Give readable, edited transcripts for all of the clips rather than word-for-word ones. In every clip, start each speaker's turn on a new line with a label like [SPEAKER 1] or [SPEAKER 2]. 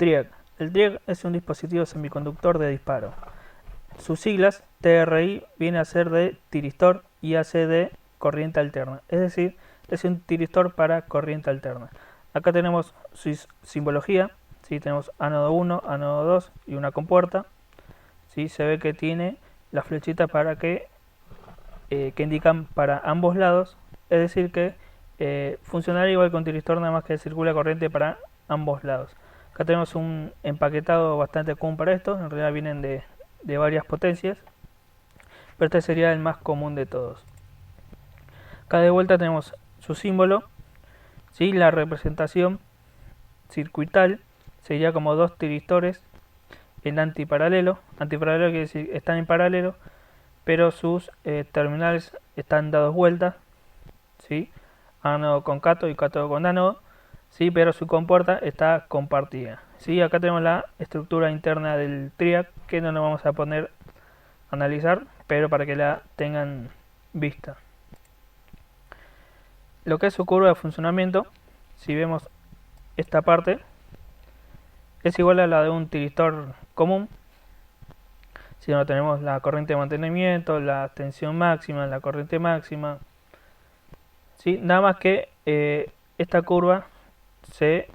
[SPEAKER 1] TRIAC. El TRIAC es un dispositivo semiconductor de disparo. Sus siglas TRI viene a ser de tiristor y AC de corriente alterna, es decir, es un tiristor para corriente alterna. Acá tenemos su simbología, ¿sí? Tenemos ánodo 1, ánodo 2 y una compuerta. ¿Sí? Se ve que tiene las flechitas para que indican para ambos lados, es decir que funcionaría igual con tiristor, nada más que circula corriente para ambos lados. Acá tenemos un empaquetado bastante común para esto, en realidad vienen de varias potencias, pero este sería el más común de todos. Acá de vuelta tenemos su símbolo, ¿sí? La representación circuital sería como dos tiristores en antiparalelo. Antiparalelo quiere decir están en paralelo, pero sus terminales están dados vueltas, ¿sí? Ánodo con cátodo y cátodo con ánodo, ¿sí? Pero su compuerta está compartida, ¿sí? Acá tenemos la estructura interna del TRIAC, que no nos vamos a poner a analizar, pero para que la tengan vista. Lo que es su curva de funcionamiento, si vemos esta parte, es igual a la de un tiristor común. Si no, tenemos la corriente de mantenimiento, la tensión máxima, la corriente máxima, ¿sí? Nada más que esta curva se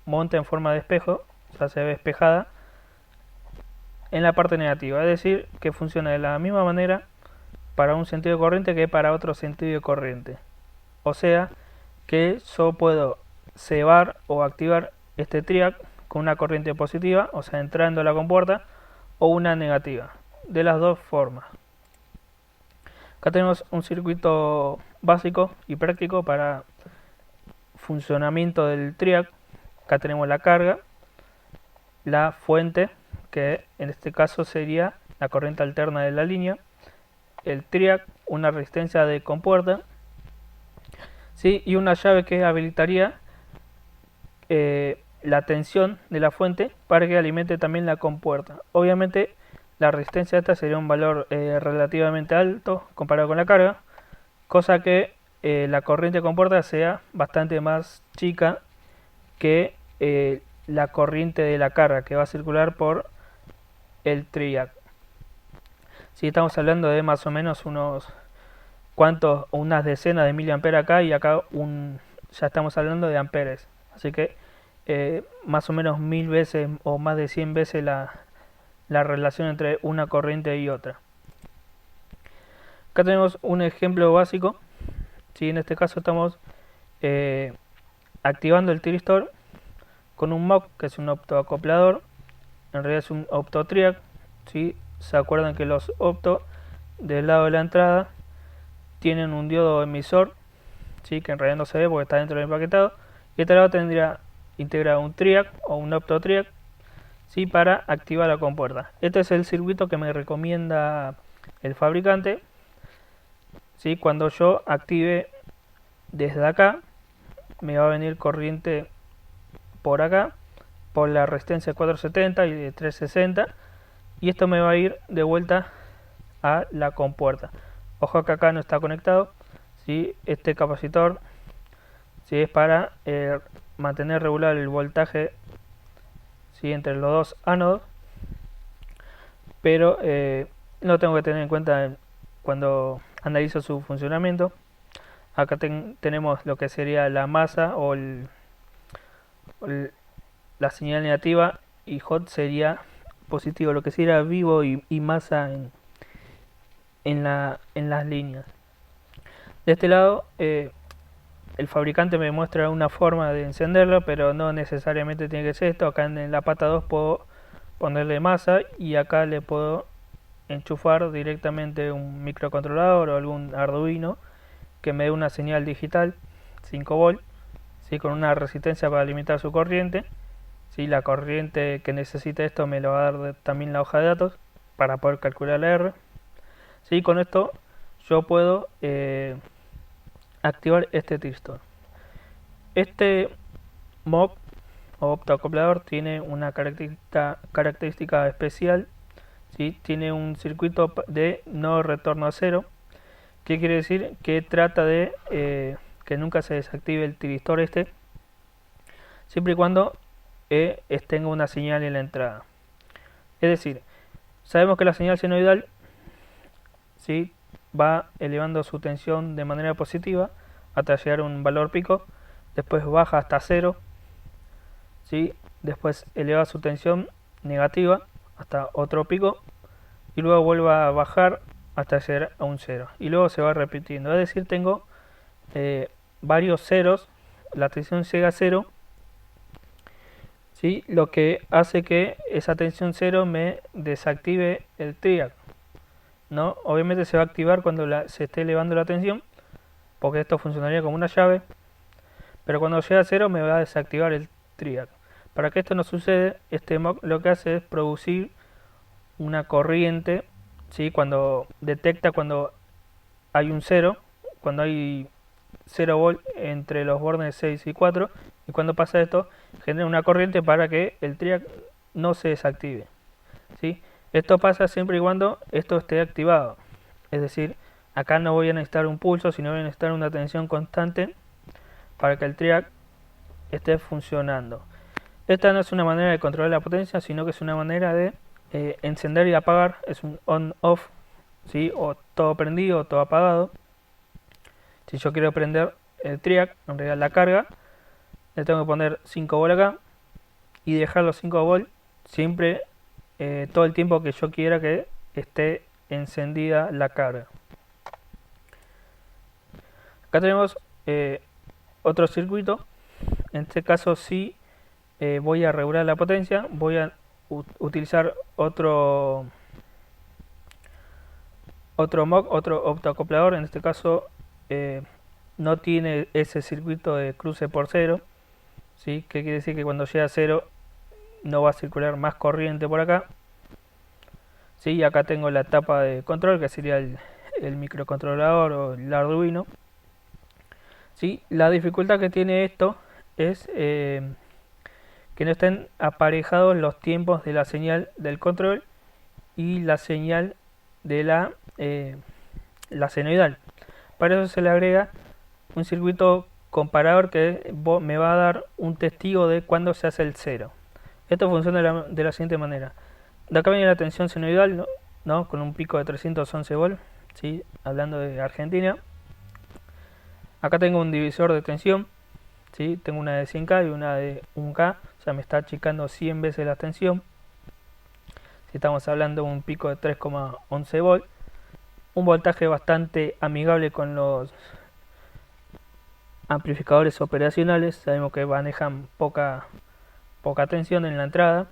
[SPEAKER 1] monta en forma de espejo, o sea, se ve espejada en la parte negativa, es decir, que funciona de la misma manera para un sentido de corriente que para otro sentido de corriente. O sea, que yo puedo cebar o activar este TRIAC con una corriente positiva, o sea, entrando a la compuerta, o una negativa, de las dos formas. Acá tenemos un circuito básico y práctico para funcionamiento del TRIAC. Acá tenemos la carga, la fuente, que en este caso sería la corriente alterna de la línea, el TRIAC, una resistencia de compuerta, ¿sí? Y una llave que habilitaría la tensión de la fuente para que alimente también la compuerta. Obviamente la resistencia de esta sería un valor relativamente alto comparado con la carga, cosa que la corriente de compuerta sea bastante más chica que la corriente de la carga que va a circular por el TRIAC. Si estamos hablando de más o menos unas decenas de miliamperes acá, y acá ya estamos hablando de amperes, así que más o menos 1000 veces o más de 100 veces la relación entre una corriente y otra. Acá tenemos un ejemplo básico, ¿sí? En este caso estamos activando el tiristor con un MOC, que es un optoacoplador, en realidad es un optotriac, ¿sí? Se acuerdan que los opto del lado de la entrada tienen un diodo emisor, ¿sí? Que en realidad no se ve porque está dentro del empaquetado, y este lado tendría integrado un TRIAC o un optotriac, ¿sí? Para activar la compuerta. Este es el circuito que me recomienda el fabricante, ¿sí? Cuando yo active desde acá, me va a venir corriente por acá, por la resistencia 470 y de 360, y esto me va a ir de vuelta a la compuerta. Ojo que acá no está conectado, ¿sí? Este capacitor, ¿sí? Es para mantener regular el voltaje, ¿sí? Entre los dos ánodos, pero lo tengo que tener en cuenta cuando analizo su funcionamiento. Acá tenemos lo que sería la masa o la señal negativa, y hot sería positivo, lo que sería vivo y masa en las líneas. De este lado el fabricante me muestra una forma de encenderlo, pero no necesariamente tiene que ser esto. Acá en la pata 2 puedo ponerle masa, y acá le puedo enchufar directamente un microcontrolador o algún Arduino que me dé una señal digital 5 volts, ¿sí? Con una resistencia para limitar su corriente, ¿sí? La corriente que necesite esto me lo va a dar también la hoja de datos para poder calcular la R, ¿sí? Con esto yo puedo activar este tiristor. Este MOC o optoacoplador tiene una característica especial, ¿sí? Tiene un circuito de no retorno a cero. ¿Qué quiere decir? Que trata de que nunca se desactive el tiristor siempre y cuando tenga una señal en la entrada. Es decir, sabemos que la señal senoidal, ¿sí?, va elevando su tensión de manera positiva hasta llegar a un valor pico, después baja hasta 0, ¿sí?, después eleva su tensión negativa hasta otro pico y luego vuelve a bajar hasta llegar a un 0 y luego se va repitiendo. Es decir, tengo varios ceros, la tensión llega a 0, ¿sí?, lo que hace que esa tensión 0 me desactive el triac, ¿no? Obviamente se va a activar cuando se esté elevando la tensión, porque esto funcionaría como una llave, pero cuando llega a 0 me va a desactivar el triac. Para que esto no suceda, este MOC lo que hace es producir una corriente, ¿sí?, cuando detecta cuando hay un 0, cuando hay 0 volt entre los bornes 6 y 4, y cuando pasa esto genera una corriente para que el triac no se desactive, ¿sí? Esto pasa siempre y cuando esto esté activado, es decir, acá no voy a necesitar un pulso, sino voy a necesitar una tensión constante para que el triac esté funcionando. Esta no es una manera de controlar la potencia, sino que es una manera de encender y apagar, es un on-off, ¿sí?, o todo prendido o todo apagado. Si yo quiero prender el triac, en realidad la carga, le tengo que poner 5 volt acá y dejar los 5 volt siempre todo el tiempo que yo quiera que esté encendida la carga. Acá tenemos otro circuito. En este caso sí voy a regular la potencia, voy a utilizar otro MOC, otro optoacoplador. En este caso no tiene ese circuito de cruce por cero, ¿sí?, que quiere decir que cuando llega a 0 no va a circular más corriente por acá, ¿sí? Acá tengo la tapa de control, que sería el microcontrolador o el Arduino, ¿sí? La dificultad que tiene esto es que no estén aparejados los tiempos de la señal del control y la señal de la senoidal. Para eso se le agrega un circuito comparador que me va a dar un testigo de cuando se hace el 0. Esto funciona de la siguiente manera. De acá viene la tensión senoidal, ¿no?, con un pico de 311 volt, ¿sí?, hablando de Argentina. Acá tengo un divisor de tensión, ¿sí?, tengo una de 100K y una de 1K, o sea, me está achicando 100 veces la tensión. Si estamos hablando de un pico de 3,11 volt, un voltaje bastante amigable con los amplificadores operacionales. Sabemos que manejan poca tensión en la entrada,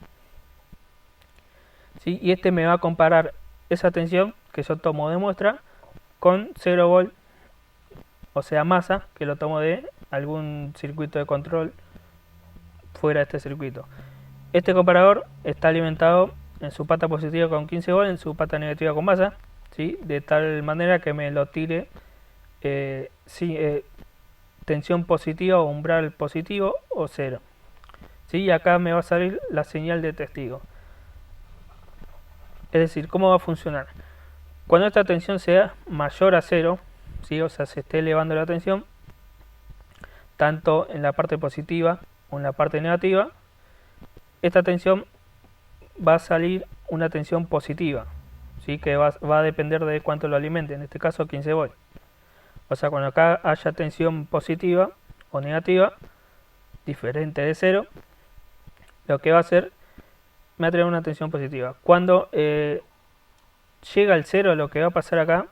[SPEAKER 1] ¿sí?, y este me va a comparar esa tensión que yo tomo de muestra con 0 volt, o sea, masa, que lo tomo de algún circuito de control fuera de este circuito. Este comparador está alimentado en su pata positiva con 15 volt, en su pata negativa con masa, ¿sí?, de tal manera que me lo tire tensión positiva o umbral positivo o 0, ¿sí?, y acá me va a salir la señal de testigo. Es decir, ¿cómo va a funcionar? Cuando esta tensión sea mayor a 0, ¿sí?, o sea, se esté elevando la tensión, tanto en la parte positiva o en la parte negativa, esta tensión va a salir una tensión positiva, ¿sí?, que va a depender de cuánto lo alimente, en este caso 15 volt. O sea, cuando acá haya tensión positiva o negativa, diferente de 0, lo que va a hacer, me va a tener una tensión positiva. Cuando llega al 0, lo que va a pasar acá,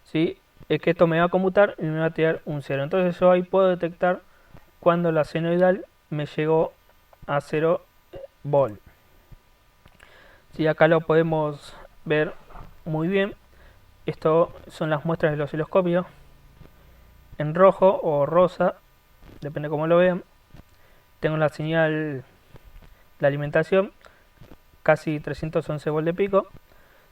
[SPEAKER 1] ¿sí?, es que esto me va a conmutar y me va a tirar un 0. Entonces yo ahí puedo detectar cuando la senoidal me llegó a 0 volt. ¿Sí? Acá lo podemos ver muy bien. Esto son las muestras del osciloscopio en rojo o rosa, depende cómo lo vean. Tengo la señal de alimentación, casi 311 volt de pico,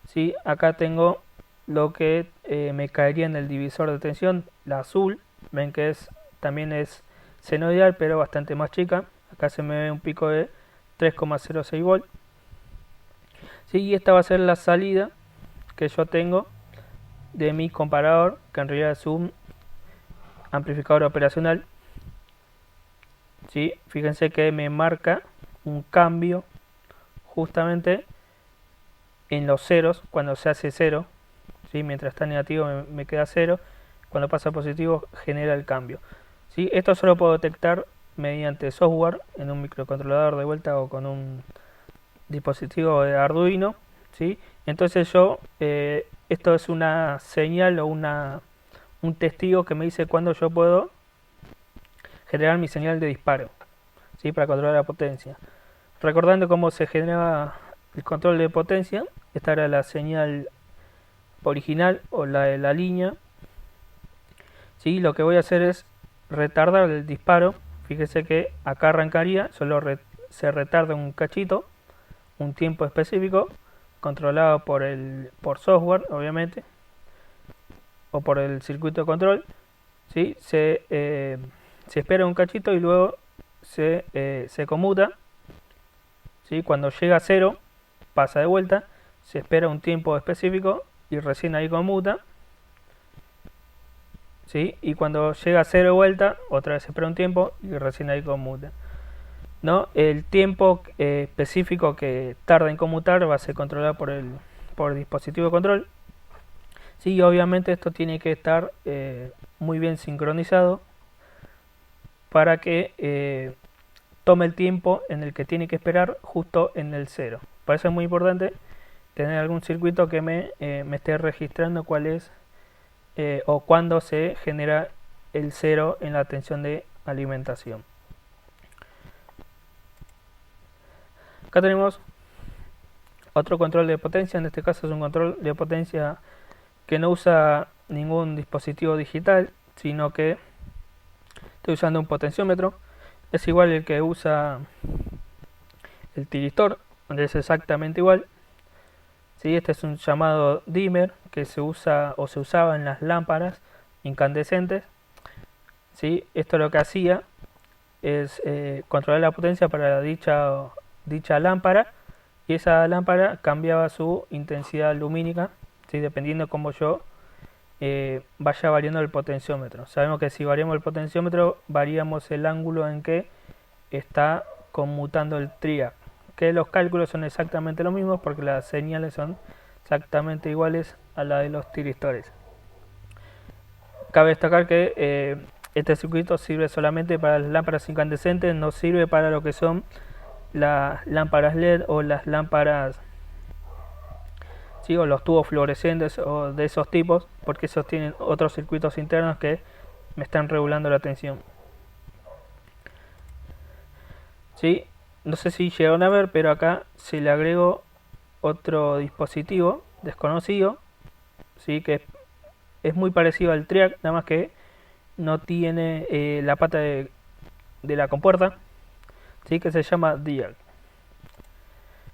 [SPEAKER 1] ¿sí? Acá tengo lo que me caería en el divisor de tensión, la azul. Ven que también es senoidal, pero bastante más chica. Acá se me ve un pico de 3,06 volt, ¿sí? Y esta va a ser la salida que yo tengo de mi comparador, que en realidad es un amplificador operacional, ¿sí? Fíjense que me marca un cambio justamente en los ceros, cuando se hace 0, ¿sí? Mientras está negativo me queda 0, cuando pasa a positivo genera el cambio, ¿sí? Esto solo puedo detectar mediante software en un microcontrolador de vuelta o con un dispositivo de Arduino, ¿sí? Entonces esto es una señal o un testigo que me dice cuándo yo puedo generar mi señal de disparo, ¿sí? Para controlar la potencia. Recordando cómo se generaba el control de potencia, esta era la señal original o la de la línea, ¿sí? Lo que voy a hacer es retardar el disparo. Fíjese que acá arrancaría, se retarda un cachito, un tiempo específico, controlado por software, obviamente, o por el circuito de control, ¿sí? Se espera un cachito y luego se conmuta, ¿sí? Cuando llega a 0, pasa de vuelta, se espera un tiempo específico y recién ahí conmuta, ¿sí? Y cuando llega a 0 de vuelta, otra vez se espera un tiempo y recién ahí conmuta, ¿no? El tiempo específico que tarda en conmutar va a ser controlado por el dispositivo de control. Sí, obviamente esto tiene que estar muy bien sincronizado para que tome el tiempo en el que tiene que esperar justo en el 0. Por eso es muy importante tener algún circuito que me esté registrando cuál es o cuándo se genera el 0 en la tensión de alimentación. Acá tenemos otro control de potencia, en este caso es un control de potencia que no usa ningún dispositivo digital, sino que estoy usando un potenciómetro. Es igual el que usa el tiristor, donde es exactamente igual. ¿Sí? Este es un llamado dimmer que se usa o se usaba en las lámparas incandescentes. ¿Sí? Esto lo que hacía es controlar la potencia para dicha lámpara, y esa lámpara cambiaba su intensidad lumínica, ¿sí? Dependiendo cómo yo vaya variando el potenciómetro. Sabemos que si variamos el potenciómetro, variamos el ángulo en que está conmutando el triac, que los cálculos son exactamente los mismos porque las señales son exactamente iguales a la de los tiristores. Cabe destacar que este circuito sirve solamente para las lámparas incandescentes, no sirve para lo que son las lámparas LED o las lámparas, ¿sí? O los tubos fluorescentes o de esos tipos, porque esos tienen otros circuitos internos que me están regulando la tensión. ¿Sí? No sé si llegaron a ver, pero acá se le agregó otro dispositivo desconocido, ¿sí? Que es muy parecido al triac, nada más que no tiene la pata de la compuerta, ¿sí? Que se llama diac.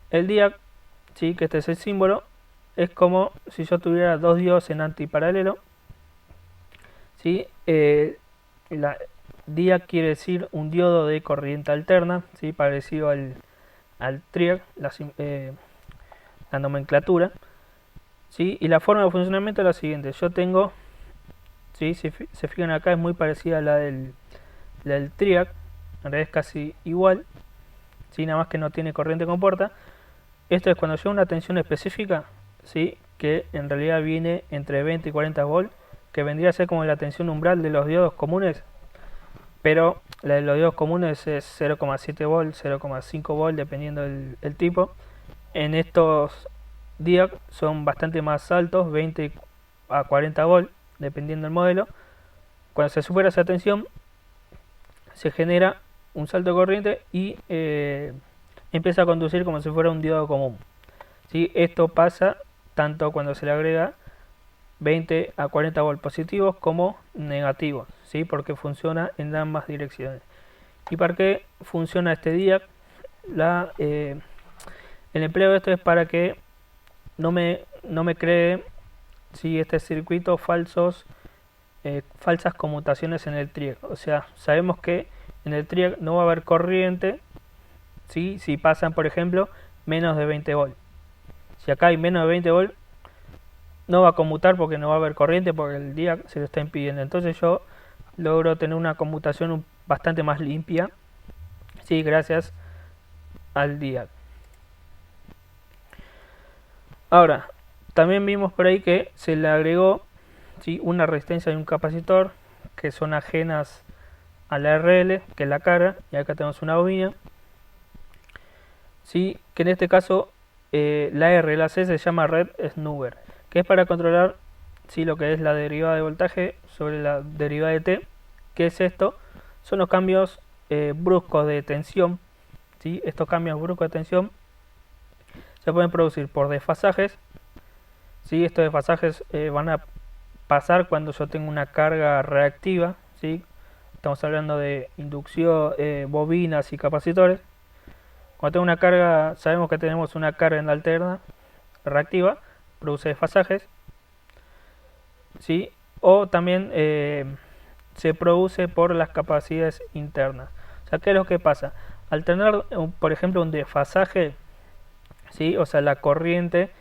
[SPEAKER 1] El diac, ¿sí? Que este es el símbolo, es como si yo tuviera dos diodos en antiparalelo, ¿sí? La diac quiere decir un diodo de corriente alterna, ¿sí? Parecido al triac, la nomenclatura, ¿sí? Y la forma de funcionamiento es la siguiente. Yo tengo, ¿sí? Si se fijan acá, es muy parecida a la del triac, en realidad es casi igual, ¿sí? Nada más que no tiene corriente compuerta. Esto es cuando llega una tensión específica, ¿sí? Que en realidad viene entre 20 y 40 volts, que vendría a ser como la tensión umbral de los diodos comunes, pero la de los diodos comunes es 0,7 volts, 0,5 volts, dependiendo del tipo. En estos diac son bastante más altos, 20 a 40 volts, dependiendo del modelo. Cuando se supera esa tensión, se genera un salto de corriente y empieza a conducir como si fuera un diodo común, ¿sí? Esto pasa tanto cuando se le agrega 20 a 40 volts positivos como negativos, ¿sí? Porque funciona en ambas direcciones. ¿Y para qué funciona este diac? El empleo de esto es para que no me cree, ¿sí? Este circuito falsas conmutaciones en el triac. O sea, sabemos que en el triac no va a haber corriente, ¿sí? Si pasan, por ejemplo, menos de 20 volts. Si acá hay menos de 20 volts, no va a conmutar porque no va a haber corriente, porque el diac se lo está impidiendo. Entonces yo logro tener una conmutación bastante más limpia, sí, gracias al DIAC. Ahora, también vimos por ahí que se le agregó, ¿sí?, una resistencia y un capacitor que son ajenas a la RL, que es la carga, y acá tenemos una bobina, ¿sí?, que en este caso la R, la C se llama red snoozer, que es para controlar, ¿sí?, lo que es la derivada de voltaje sobre la derivada de T. ¿Qué es esto? Son los cambios bruscos de tensión, ¿sí? Estos cambios bruscos de tensión se pueden producir por desfasajes, ¿sí? Estos desfasajes van a pasar cuando yo tengo una carga reactiva, ¿sí? Estamos hablando de inducción, bobinas y capacitores. Cuando tengo una carga, sabemos que tenemos una carga en la alterna reactiva, produce desfasajes, ¿sí? O también se produce por las capacidades internas. O sea, ¿qué es lo que pasa? Al tener, por ejemplo, un desfasaje, ¿sí?, o sea, la corriente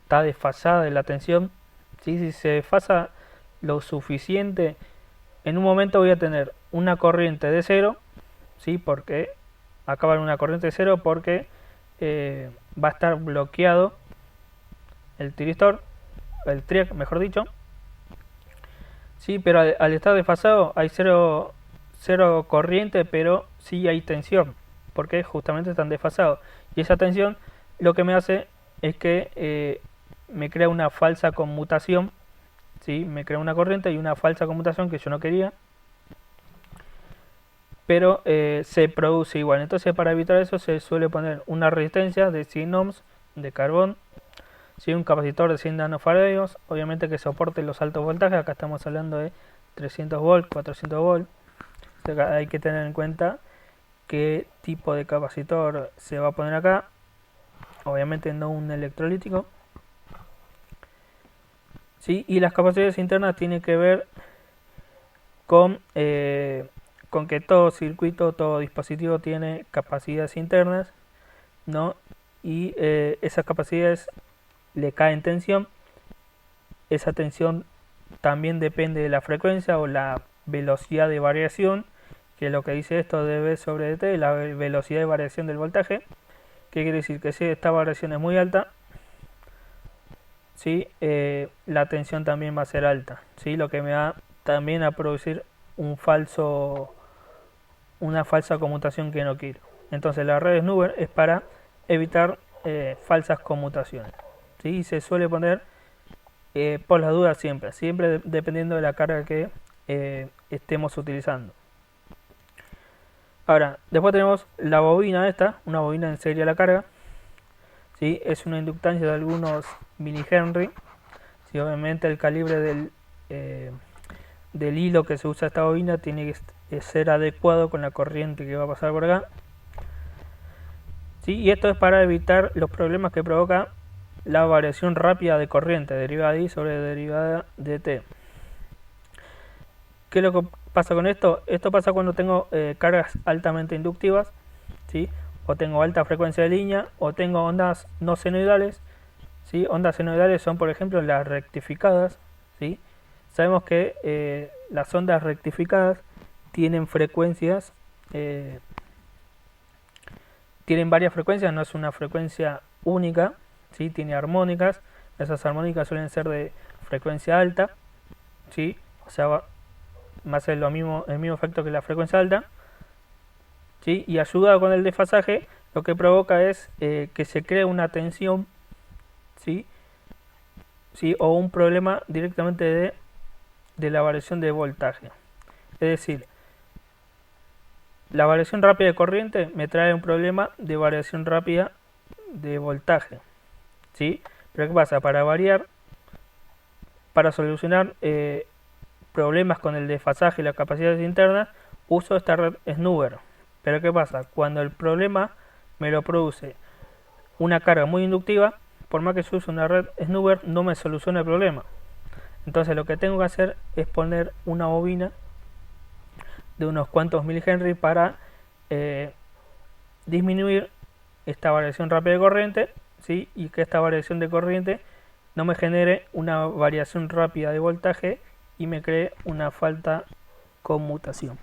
[SPEAKER 1] está desfasada de la tensión, ¿sí? Si se desfasa lo suficiente, en un momento voy a tener una corriente de cero, ¿sí?, porque acaba en una corriente de cero porque va a estar bloqueado el tiristor, el triac, mejor dicho, sí, pero al estar desfasado hay cero corriente, pero sí hay tensión, porque justamente están desfasados. Y esa tensión lo que me hace es que me crea una falsa conmutación, ¿sí? Me crea una corriente y una falsa conmutación que yo no quería, pero se produce igual. Entonces, para evitar eso se suele poner una resistencia de 100 ohms de carbón, ¿sí?, un capacitor de 100 nanofarads, obviamente que soporte los altos voltajes. Acá estamos hablando de 300 volts, 400 volts. O sea, hay que tener en cuenta qué tipo de capacitor se va a poner acá. Obviamente no un electrolítico, ¿sí? Y las capacidades internas tienen que ver con que todo circuito, todo dispositivo tiene capacidades internas, ¿no? Y esas capacidades le caen tensión. Esa tensión también depende de la frecuencia o la velocidad de variación, que es lo que dice esto de V sobre dt, la velocidad de variación del voltaje. ¿Qué quiere decir? Que si esta variación es muy alta, ¿sí?, la tensión también va a ser alta, ¿sí?, lo que me va también a producir una falsa conmutación que no quiero. Entonces la red snoozer es para evitar falsas conmutaciones, ¿sí? Y se suele poner por las dudas siempre dependiendo de la carga que estemos utilizando. Ahora, después tenemos la bobina esta, una bobina en serie a la carga, ¿sí? Es una inductancia de algunos milihenry, ¿sí? Obviamente el calibre del hilo que se usa esta bobina tiene que ser adecuado con la corriente que va a pasar por acá, ¿sí? Y esto es para evitar los problemas que provoca la variación rápida de corriente, derivada de I sobre derivada de T. ¿Qué es lo que pasa con esto? Esto pasa cuando tengo cargas altamente inductivas, ¿sí?, o tengo alta frecuencia de línea, o tengo ondas no senoidales, ¿sí? Ondas senoidales son, por ejemplo, las rectificadas, ¿sí? Sabemos que las ondas rectificadas tienen frecuencias, tienen varias frecuencias, no es una frecuencia única, ¿sí? Tiene armónicas. Esas armónicas suelen ser de frecuencia alta, ¿sí? O sea, va a ser el mismo efecto que la frecuencia alta, ¿sí? Y ayudado con el desfasaje, lo que provoca es que se cree una tensión, ¿sí? ¿Sí? O un problema directamente de la variación de voltaje. Es decir, la variación rápida de corriente me trae un problema de variación rápida de voltaje, ¿sí? Pero ¿qué pasa? Para solucionar problemas con el desfasaje y las capacidades internas, uso esta red snoozer. Pero ¿qué pasa? Cuando el problema me lo produce una carga muy inductiva, por más que yo use una red snoozer, no me soluciona el problema. Entonces lo que tengo que hacer es poner una bobina de unos cuantos milihenry para disminuir esta variación rápida de corriente, ¿sí? Y que esta variación de corriente no me genere una variación rápida de voltaje y me cree una falta conmutación.